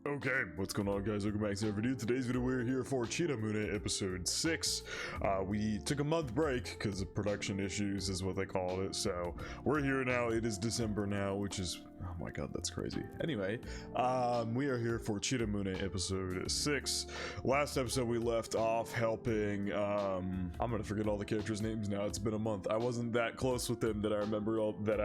Okay, what's going on, guys? Welcome back to another video. Today's video, we're here for Ramune episode 6. We took a month break because of production issues is what they called it, so we're here now. It is December now, which is, oh my god, that's crazy. Anyway, we are here for Ramune episode 6. Last episode we left off helping, I'm gonna forget all the characters' names now. It's been a month. I wasn't that close with them that I remember all their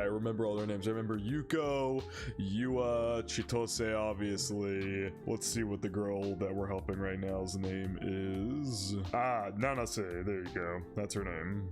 names. I remember Yuko, Yua, Chitose, obviously. Let's see what the girl that we're helping right now's name is. Nanase. There you go. That's her name.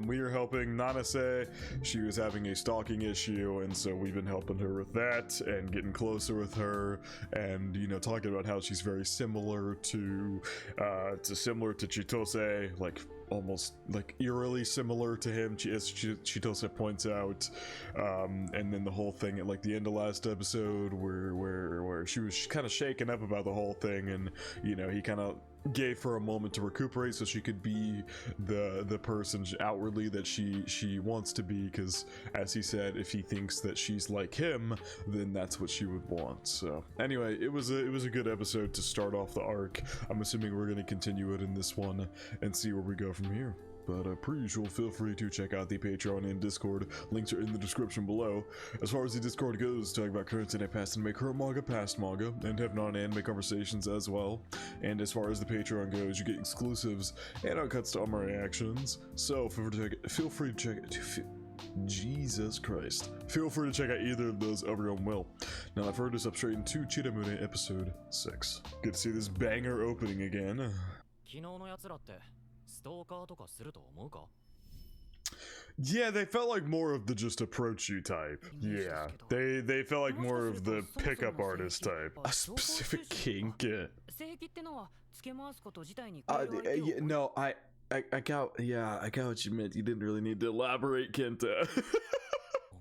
We are helping Nanase. She was having a stalking issue, and so we've been helping her with that and getting closer with her, and you know, talking about how she's very similar to Chitose, like almost like eerily similar to him, as Chitose points out. And then the whole thing at like the end of last episode where she was kind of shaken up about the whole thing, and you know, he kind of gave her a moment to recuperate so she could be the person outwardly that she wants to be, because as he said, if he thinks that she's like him, then that's what she would want. So anyway, it was a good episode to start off the arc. I'm assuming we're going to continue it in this one and see where we go from here. But per usual, feel free to check out the Patreon and Discord. Links are in the description below. As far as the Discord goes, talk about current anime, past anime, current manga, past manga, and have non-anime conversations as well. And as far as the Patreon goes, you get exclusives and uncuts to all my reactions. So feel free to check it. Jesus Christ. Feel free to check out either of those of your own will. Now I've heard us up straight into Ramune episode 6. Good to see this banger opening again. Yeah, they felt like more of the just approach you type. Yeah, they felt like more of the pickup artist type. A specific kink. No, I got what you meant. You didn't really need to elaborate, Kenta.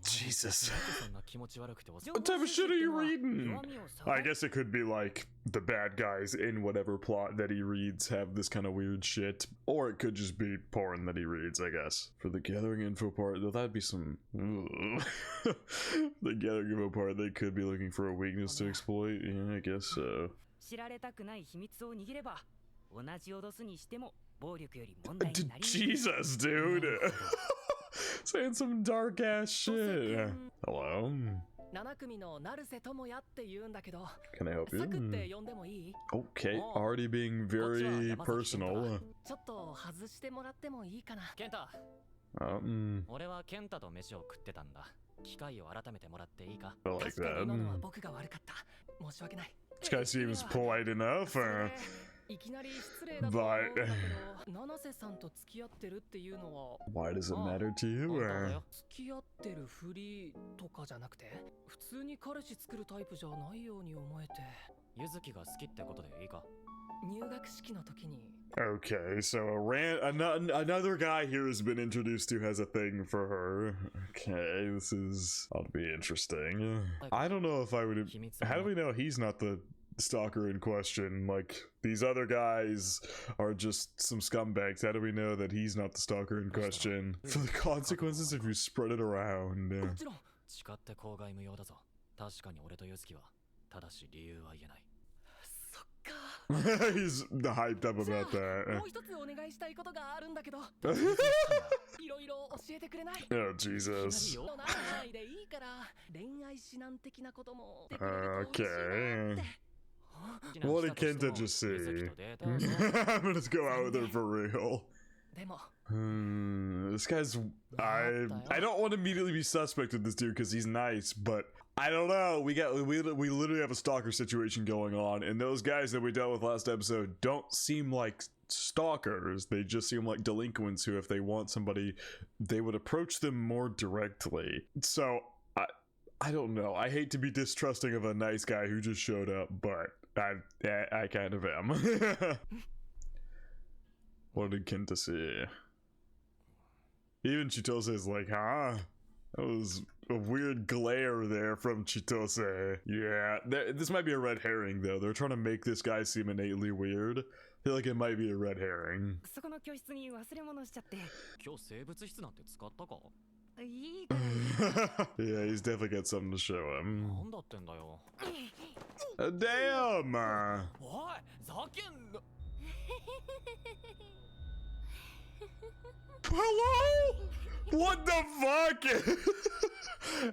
Jesus. What type of shit are you reading? I guess it could be like the bad guys in whatever plot that he reads have this kind of weird shit. Or it could just be porn that he reads, I guess. For the gathering info part, though, that'd be some... The gathering info part, they could be looking for a weakness to exploit. Yeah, I guess so. Jesus, dude! Saying some dark ass shit. Hello? Can I help you? Okay, already being very personal. I like that. This guy seems polite enough, but why does it matter to you? Okay, so another guy here has been introduced who has a thing for her. Okay, this ought to be interesting. I don't know if I would... How do we know he's not the stalker in question? Like, these other guys are just some scumbags. How do we know that he's not the stalker in question? For the consequences if you spread it around. He's hyped up about that. Oh, Jesus. Okay. What did Kenta just say? I'm gonna go out with her for real. This guy's... I don't want to immediately be suspect of this dude because he's nice, but I don't know. We literally have a stalker situation going on, and those guys that we dealt with last episode don't seem like stalkers. They just seem like delinquents who, if they want somebody, they would approach them more directly. So I don't know. I hate to be distrusting of a nice guy who just showed up, but I kind of am. What did Kenta say? Even Chitose is like, huh? That was a weird glare there from Chitose. Yeah, this might be a red herring, though. They're trying to make this guy seem innately weird. I feel like it might be a red herring. Yeah, he's definitely got something to show him. なんだってんだよ。 Damn! おい、ざけんな。 Hello? What the fuck?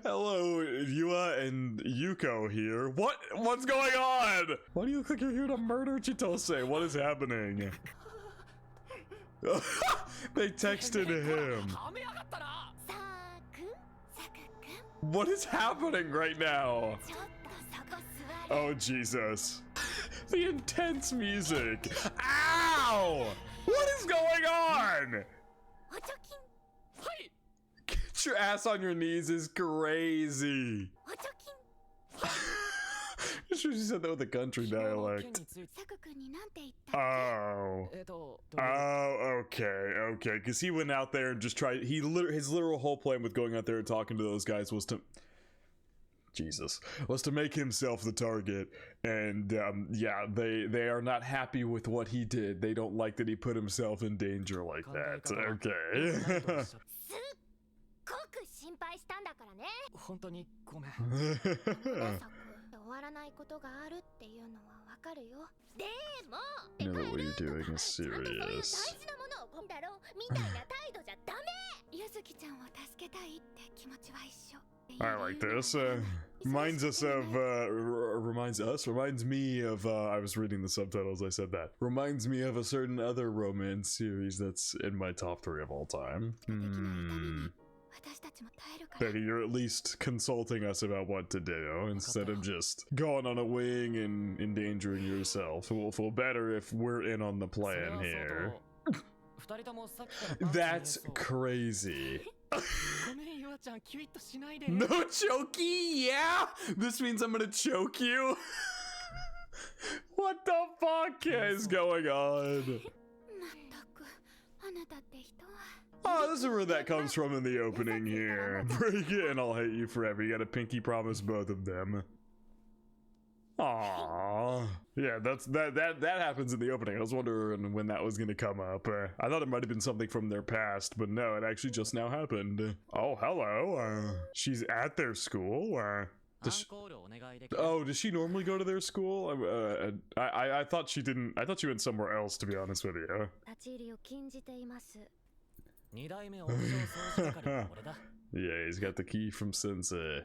Hello, Yua and Yuko here. What's going on? Why do you think you're here to murder Chitose? What is happening? They texted him. はめやがったな。 What is happening right now? Oh, Jesus. The intense music. Ow! What is going on? はい。 Get your ass on your knees is crazy. She said that with a country dialect. Oh. Oh, okay. Because he went out there and just tried. His literal whole plan with going out there and talking to those guys was to. Jesus, was to make himself the target, and yeah, they are not happy with what he did. They don't like that he put himself in danger like that. Okay. 本当にごめん。 I know that what you're doing is serious. I like this. Reminds me of, I was reading the subtitles, I said that. Reminds me of a certain other romance series that's in my top 3 of all time. That you're at least consulting us about what to do, instead of just going on a wing and endangering yourself. We'll feel better if we're in on the plan here. That's crazy. No choky, yeah? This means I'm gonna choke you? What the fuck is going on? Oh, this is where that comes from in the opening here. Break it and I'll hate you forever. You gotta pinky promise both of them. Aww. Yeah, that happens in the opening. I was wondering when that was gonna come up. I thought it might have been something from their past, but no, it actually just now happened. Oh, hello. She's at their school. Does she normally go to their school? I thought she didn't. I thought she went somewhere else, to be honest with you. Yeah, he's got the key from Sensei.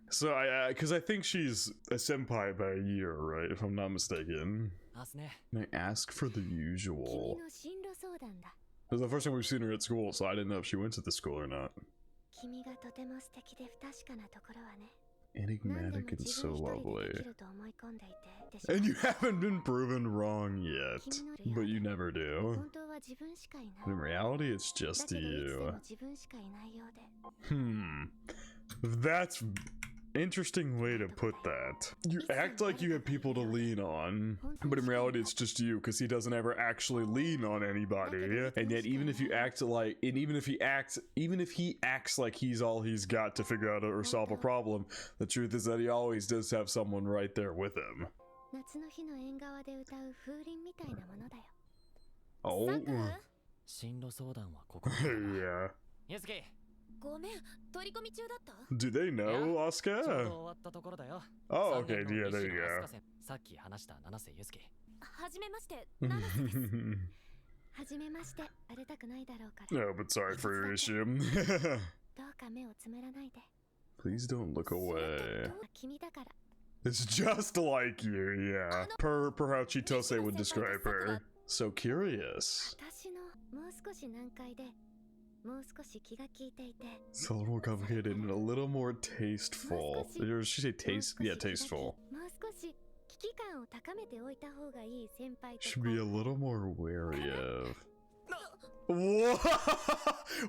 So because I think she's a senpai by a year, right? If I'm not mistaken. Can I ask for the usual? This is the first time we've seen her at school, so I didn't know if she went to the school or not. Enigmatic and so lovely. And you haven't been proven wrong yet. But you never do. In reality, it's just you. That's interesting way to put that. You act like you have people to lean on, but in reality it's just you, because he doesn't ever actually lean on anybody. And yet even if you act like, and even if he acts like he's all he's got to figure out or solve a problem, the truth is that he always does have someone right there with him. Oh. Yeah. Do they know, Oscar? Oh, okay, yeah, there you go. No, but sorry for your issue. Please don't look away. It's just like you, yeah. Per how Chitose would describe her. So curious. It's a little more complicated and a little more tasteful. Or should she say taste? Yeah, tasteful. Should be a little more wary of.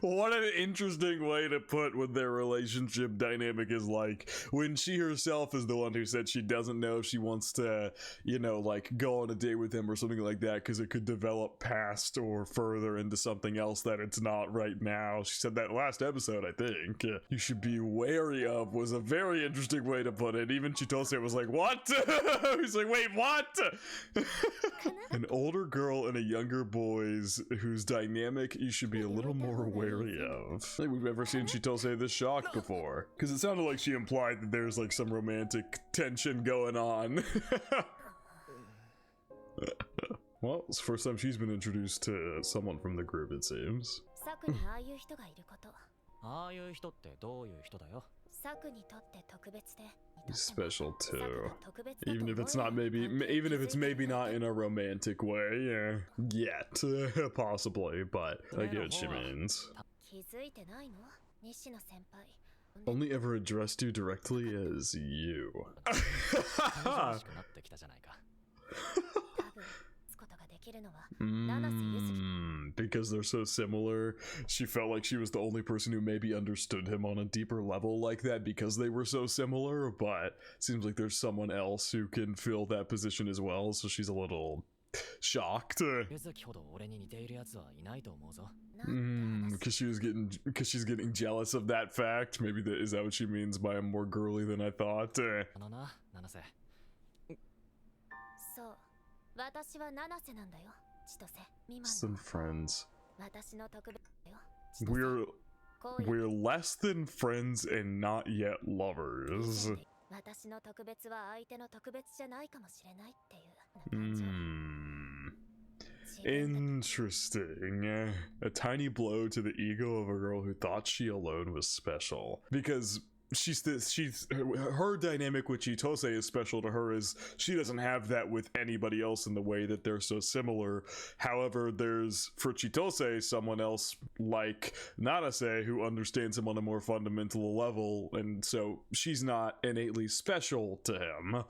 What an interesting way to put what their relationship dynamic is like, when she herself is the one who said she doesn't know if she wants to, you know, like go on a date with him or something like that, because it could develop past or further into something else that it's not right now. She said that last episode, I think. You should be wary of was a very interesting way to put it. Even Chitose was like, what? He's like, wait, what? An older girl and a younger boy's whose dynamic you should be a little more wary of. I think we've never seen Chitose this shocked before. Because it sounded like she implied that there's like some romantic tension going on. Well, it's the first time she's been introduced to someone from the group, it seems. He's special too. Even if it's not even if it's maybe not in a romantic way, yeah. Yet, possibly, but I get what she means. Only ever addressed you directly as you. Because they're so similar, she felt like she was the only person who maybe understood him on a deeper level like that because they were so similar, but seems like there's someone else who can fill that position as well, so she's a little shocked. Because she's getting jealous of that fact. Maybe is that what she means by I'm more girly than I thought? Some friends. We're less than friends and not yet lovers. Interesting. A tiny blow to the ego of a girl who thought she alone was special. Because her dynamic with Chitose is special to her, is she doesn't have that with anybody else in the way that they're so similar. However, there's for Chitose someone else like Narase who understands him on a more fundamental level, and so she's not innately special to him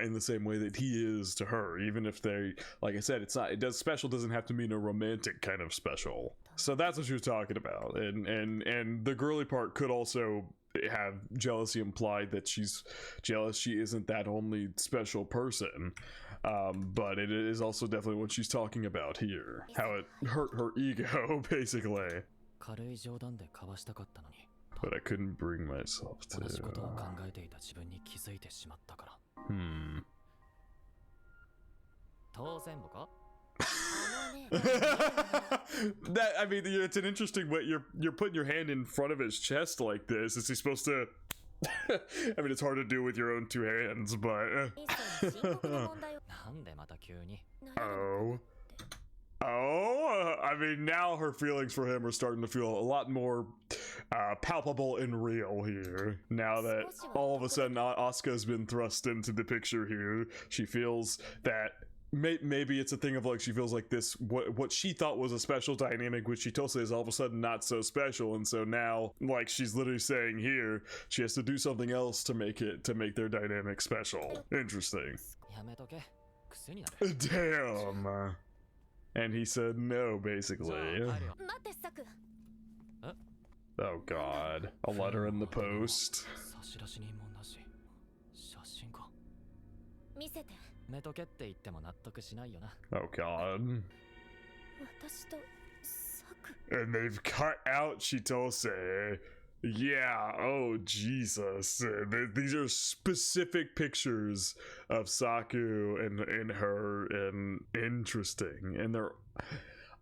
in the same way that he is to her. Even if they, like I said, special doesn't have to mean a romantic kind of special. So that's what she was talking about, and the girly part could also have jealousy implied that she's jealous she isn't that only special person, but it is also definitely what she's talking about here, how it hurt her ego basically. But I couldn't bring myself to. That, I mean, it's an interesting way you're putting your hand in front of his chest like this. Is he supposed to? I mean, it's hard to do with your own two hands, but. I mean, now her feelings for him are starting to feel a lot more palpable and real here. Now that all of a sudden Asuka's been thrust into the picture here, she feels that. Maybe it's a thing of like she feels like this what she thought was a special dynamic with Chitose is all of a sudden not so special, and so now like she's literally saying here she has to do something else to make their dynamic special. Interesting. Damn. And he said no, basically. Oh god, a letter in the post. Oh god. And they've cut out Chitose. Yeah, oh Jesus. These are specific pictures of Saku and her, and interesting. And they're...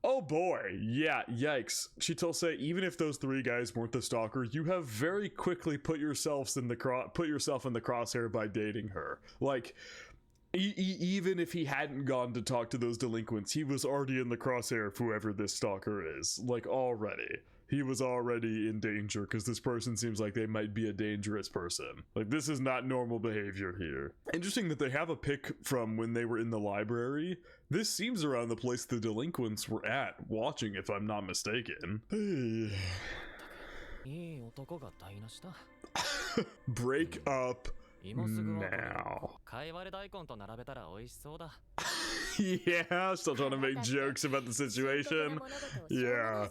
Oh boy, yeah, yikes. Chitose, even if those three guys weren't the stalker, you have very quickly put yourself in the crosshair by dating her. Like... even if he hadn't gone to talk to those delinquents, he was already in the crosshair of whoever this stalker is. Like, already. He was already in danger, because this person seems like they might be a dangerous person. Like, this is not normal behavior here. Interesting that they have a pic from when they were in the library. This seems around the place the delinquents were at, watching, if I'm not mistaken. Break up. Now. Yeah, still trying to make jokes about the situation. Yeah.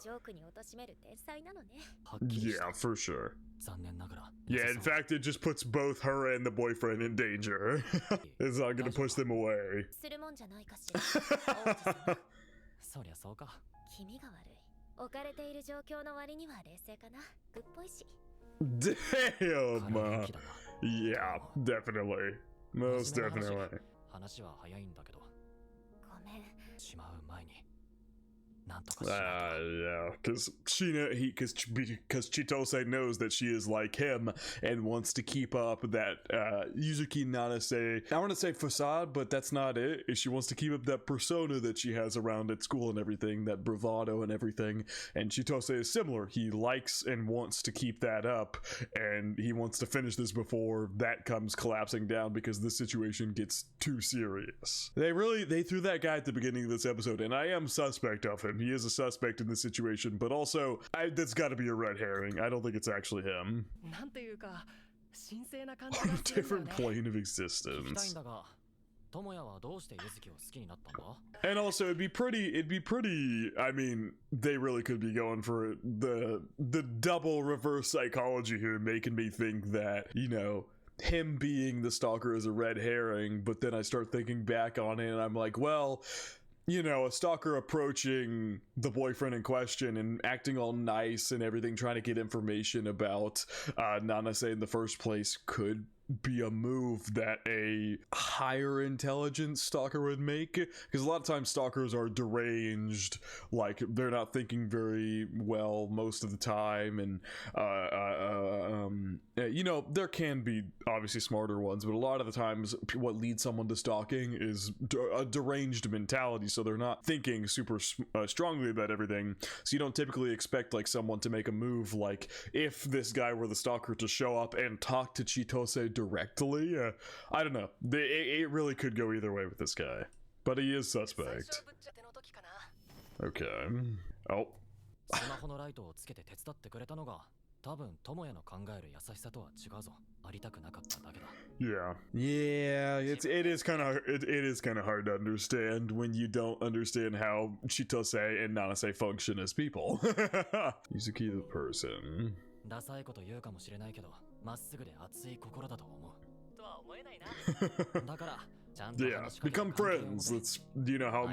Yeah, for sure. Yeah, in fact, it just puts both her and the boyfriend in danger. It's not gonna push them away. Damn! Yeah, definitely. Most definitely. Yeah, because Chitose knows that she is like him and wants to keep up that Yuzuki Nanase, I want to say facade, but that's not it. She wants to keep up that persona that she has around at school and everything, that bravado and everything. And Chitose is similar. He likes and wants to keep that up, and he wants to finish this before that comes collapsing down because this situation gets too serious. They threw that guy at the beginning of this episode, and I am suspect of him. He is a suspect in this situation, but also that's got to be a red herring. I don't think it's actually him. On a different plane of existence. And also it'd be pretty, I mean, they really could be going for the double reverse psychology here, making me think that, you know, him being the stalker is a red herring, but then I start thinking back on it and I'm like, well, you know, a stalker approaching the boyfriend in question and acting all nice and everything, trying to get information about Nanase in the first place could be a move that a higher intelligence stalker would make, because a lot of times stalkers are deranged, like they're not thinking very well most of the time, and you know, there can be obviously smarter ones, but a lot of the times what leads someone to stalking is a deranged mentality, so they're not thinking super strongly about everything, so you don't typically expect like someone to make a move like if this guy were the stalker to show up and talk to Chitose directly. I don't know, it really could go either way with this guy, but he is suspect. Okay. Oh. Yeah, it is kind of hard to understand when you don't understand how Chitose and Nanase function as people. Yuzuki the person. Yeah, become friends. That's, you know, how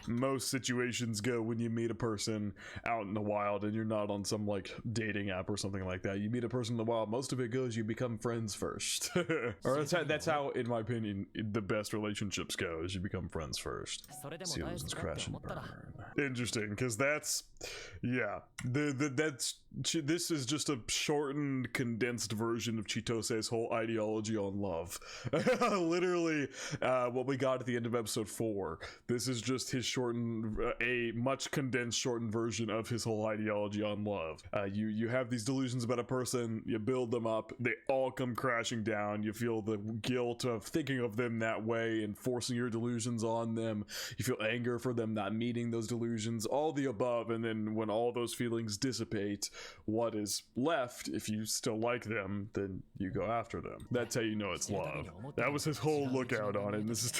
most situations go when you meet a person out in the wild and you're not on some like dating app or something like that. You meet a person in the wild, most of it goes you become friends first. Or that's how, in my opinion, the best relationships go, is you become friends first. Seals crash and burn. Interesting, because that's, yeah, this is just a shortened, condensed version of Chitose's whole ideology on love. Literally, what we got at the end of episode 4. This is just his shortened, a much condensed, shortened version of his whole ideology on love. You have these delusions about a person, you build them up, they all come crashing down, you feel the guilt of thinking of them that way and forcing your delusions on them, you feel anger for them not meeting those delusions, all the above, and then when all those feelings dissipate, what is left, if you still like them, then you go after them. That's how you know it's love. That was his whole lookout on it, and this is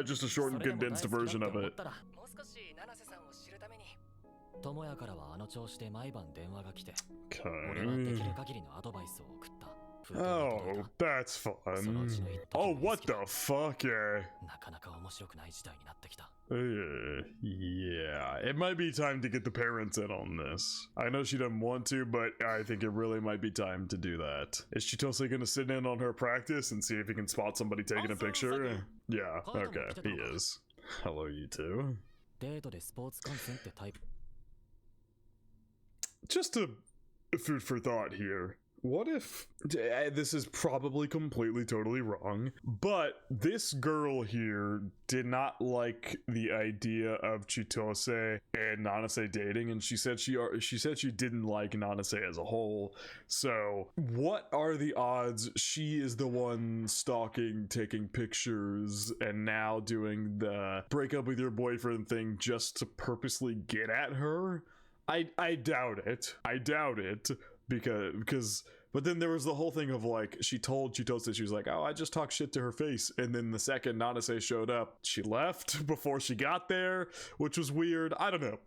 just a short and condensed version of it. Okay. Oh, that's fun. Oh, what the fuck? Yeah, it might be time to get the parents in on this. I know she doesn't want to, but I think it really might be time to do that. Is Chitose gonna sit in on her practice and see if he can spot somebody taking a picture? Yeah, okay, he is. Hello, you two. Just a food for thought here. What if, this is probably completely totally wrong, but this girl here did not like the idea of Chitose and Nanase dating, and she said she didn't like Nanase as a whole. So what are the odds she is the one stalking, taking pictures, and now doing the break up with your boyfriend thing just to purposely get at her? I doubt it. I doubt it. Because but then there was the whole thing of like, she told Chitose, she was like, oh, I just talked shit to her face, and then the second Nanase showed up, she left before she got there, which was weird. I don't know,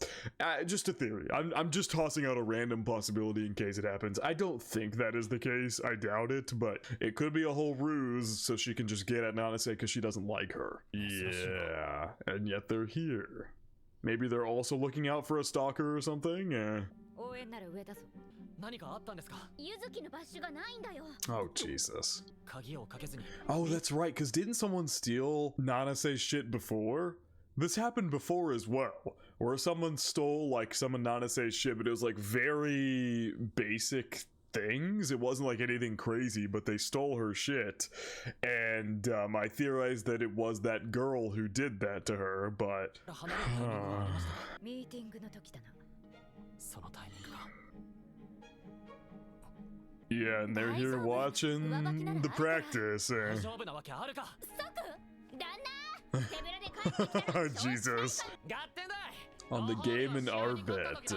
just a theory. I'm just tossing out a random possibility in case it happens. I don't think that is the case. I doubt it, but it could be a whole ruse so she can just get at Nanase because she doesn't like her. Yeah, and yet they're here. Maybe they're also looking out for a stalker or something. Oh, Jesus. Oh, that's right, because didn't someone steal Nanase's shit before? This happened before as well. where someone stole like some of Nanase's shit, but it was like very basic things. It wasn't like anything crazy, but they stole her shit, and I theorized that it was that girl who did that to her, but yeah, and they're here watching the practice. Jesus. On the game in our bet.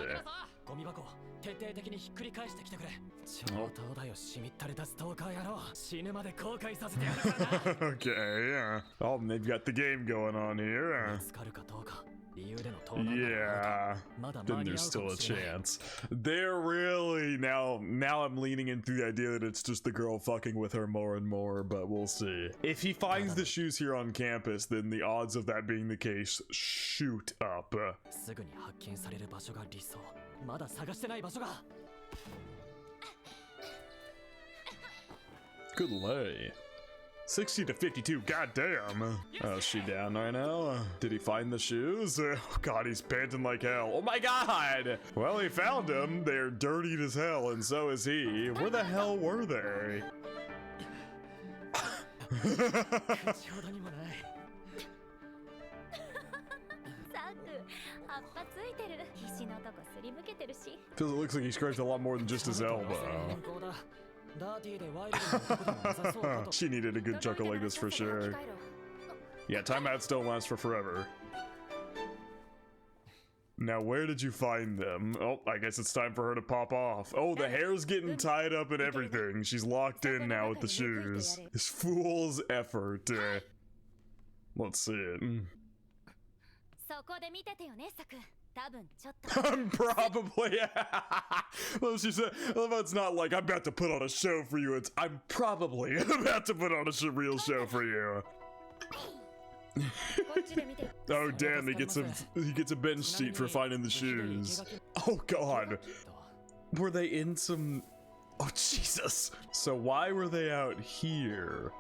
Okay, yeah. Oh, and they've got the game going on here. Yeah, then there's still a chance. They're really now I'm leaning into the idea that it's just the girl fucking with her more and more, but we'll see. If he finds the shoes here on campus, then the odds of that being the case shoot up. Good lay. 60 to 52, goddamn. Oh, is she down right now? Did he find the shoes? Oh god, he's panting like hell. Oh my god! Well, he found them. They're dirtied as hell, and so is he. Where the hell were they? Because it looks like he scratched a lot more than just his elbow. She needed a good chuckle like this for sure. Yeah, timeouts don't last for forever. Now, where did you find them? Oh, I guess it's time for her to pop off. Oh, the hair's getting tied up and everything. She's locked in now with the shoes. This fool's effort. Let's see it. I'm probably. Well, she said, well, it's not like I'm about to put on a show for you. It's I'm probably about to put on a real show for you. Oh damn! He gets a bench seat for finding the shoes. Oh god, were they in some? Oh Jesus! So why were they out here?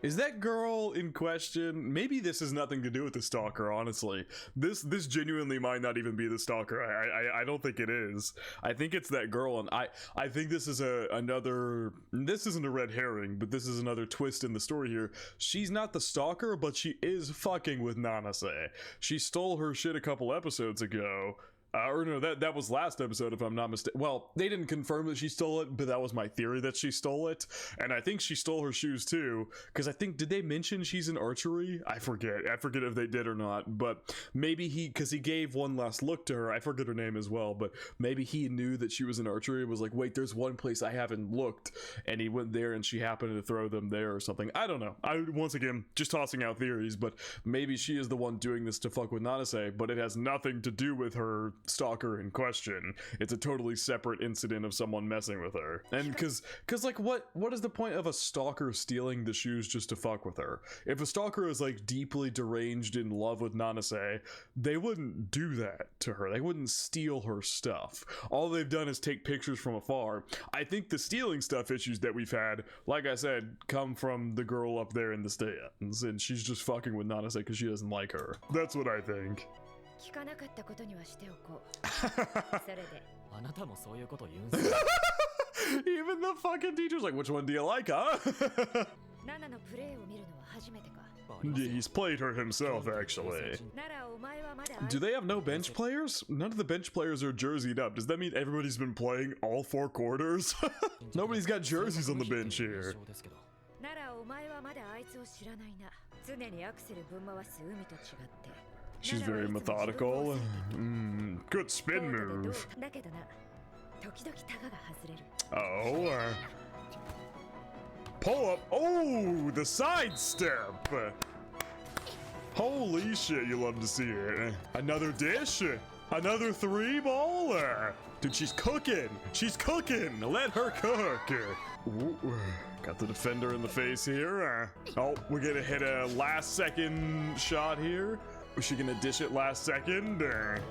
Is that girl in question? Maybe this has nothing to do with the stalker, honestly. This genuinely might not even be the stalker. I don't think it is. I think it's that girl, and I think this is another. This isn't a red herring, but this is another twist in the story here. She's not the stalker, but she is fucking with Nanase. She stole her shit a couple episodes ago. Or no, that was last episode if I'm not mistaken. Well, they didn't confirm that she stole it, but that was my theory that she stole it. And I think she stole her shoes too, because I think, did they mention she's in archery? I forget if they did or not, but maybe because he gave one last look to her, I forget her name as well, but maybe he knew that she was in archery and was like, wait, there's one place I haven't looked, and he went there and she happened to throw them there or something. I don't know. Once again, just tossing out theories, but maybe she is the one doing this to fuck with Nanase, but it has nothing to do with her stalker in question. It's a totally separate incident of someone messing with her. And because like what is the point of a stalker stealing the shoes just to fuck with her? If a stalker is like deeply deranged in love with Nanase, they wouldn't do that to her. They wouldn't steal her stuff. All they've done is take pictures from afar. I think the stealing stuff issues that we've had, like I said, come from the girl up there in the stands, and she's just fucking with Nanase because she doesn't like her. That's what I think. Even the fucking teacher's like, which one do you like, huh? Yeah, he's played her himself, actually. Do they have no bench players? None of the bench players are jerseyed up. Does that mean everybody's been playing all 4 quarters? Nobody's got jerseys on the bench here. She's very methodical. Good spin move. Oh. Pull up. Oh, the sidestep. Holy shit, you love to see it. Another dish. Another 3-ball. Dude, she's cooking. She's cooking. Let her cook. Ooh, got the defender in the face here. Oh, we're gonna hit a last second shot here. Was she gonna dish it last second? There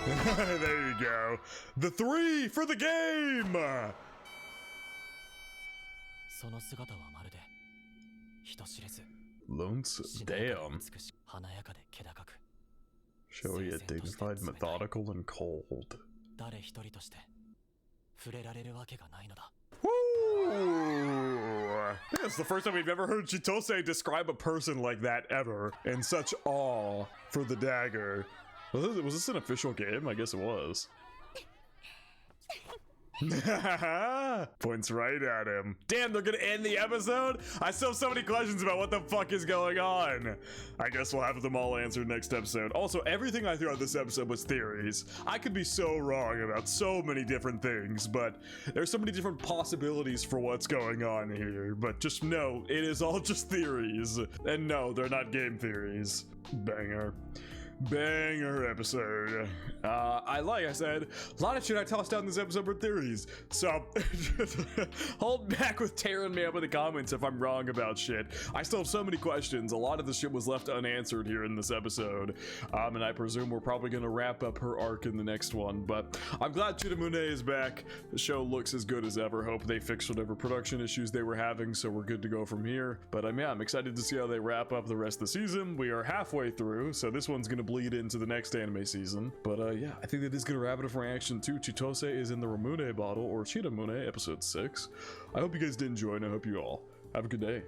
you go. The 3 for the game! Lonesome. Damn. Show he had dignified, methodical, and cold. 誰一人として触れられるわけがないのだ。 Woo! I think that's the first time we've ever heard Chitose describe a person like that ever, in such awe for the dagger. Was this an official game? I guess it was. Points right at him. Damn, they're gonna end the episode? I still have so many questions about what the fuck is going on. I guess we'll have them all answered next episode. Also, everything I threw out this episode was theories. I could be so wrong about so many different things, but there's so many different possibilities for what's going on here. But just know, it is all just theories. And no, they're not game theories. Banger. Banger episode. Like I said, a lot of shit I tossed out in this episode were theories. So hold back with tearing me up in the comments if I'm wrong about shit. I still have so many questions. A lot of the shit was left unanswered here in this episode. And I presume we're probably gonna wrap up her arc in the next one. But I'm glad Ramune is back. The show looks as good as ever. Hope they fixed whatever production issues they were having, so we're good to go from here. But yeah, I'm excited to see how they wrap up the rest of the season. We are halfway through, so this one's gonna bleed into the next anime season. But yeah, I think that is gonna wrap it up for reaction to Chitose is in the Ramune bottle, or Chitamune episode 6. I hope you guys did enjoy, and I hope you all have a good day.